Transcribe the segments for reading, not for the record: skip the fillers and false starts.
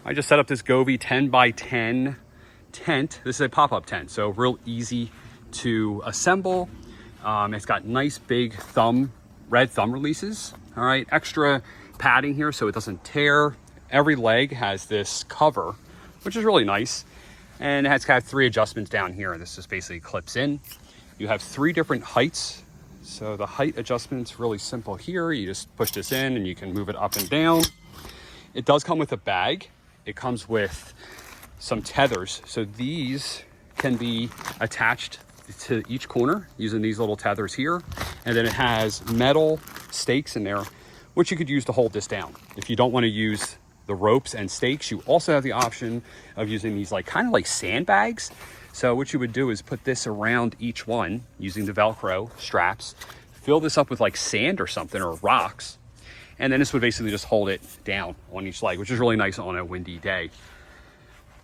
I just set up this Govee 10 by 10 tent. This is a pop-up tent, so real easy to assemble. It's got nice big red thumb releases. All right, extra padding here so it doesn't tear. Every leg has this cover, which is really nice. And it has kind of 3 adjustments down here. This just basically clips in. You have 3 different heights. So the height adjustment's really simple here. You just push this in and you can move it up and down. It does come with a bag. It comes with some tethers. So these can be attached to each corner using these little tethers here. And then it has metal stakes in there, which you could use to hold this down. If you don't want to use the ropes and stakes, you also have the option of using these kind of like sandbags. So what you would do is put this around each one using the Velcro straps, fill this up with like sand or something or rocks, and then this would basically just hold it down on each leg, which is really nice on a windy day.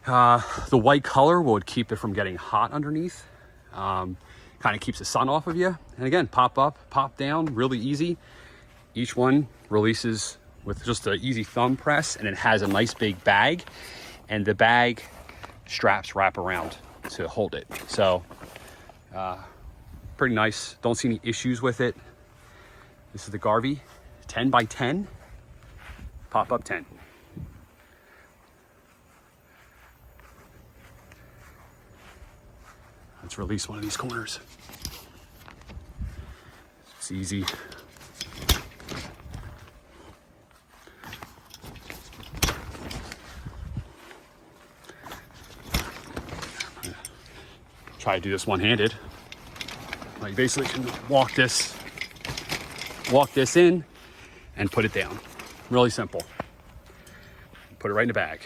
The white color would keep it from getting hot underneath. Kind of keeps the sun off of you. And again, pop up, pop down, really easy. Each one releases with just an easy thumb press, and it has a nice big bag, and the bag straps wrap around to hold it. So pretty nice. Don't see any issues with it. This is the Garvee 10 by 10 pop-up tent. Let's release one of these corners. It's easy. Try to do this one-handed. You basically can walk this in and put it down. Really simple. Put it right in the bag.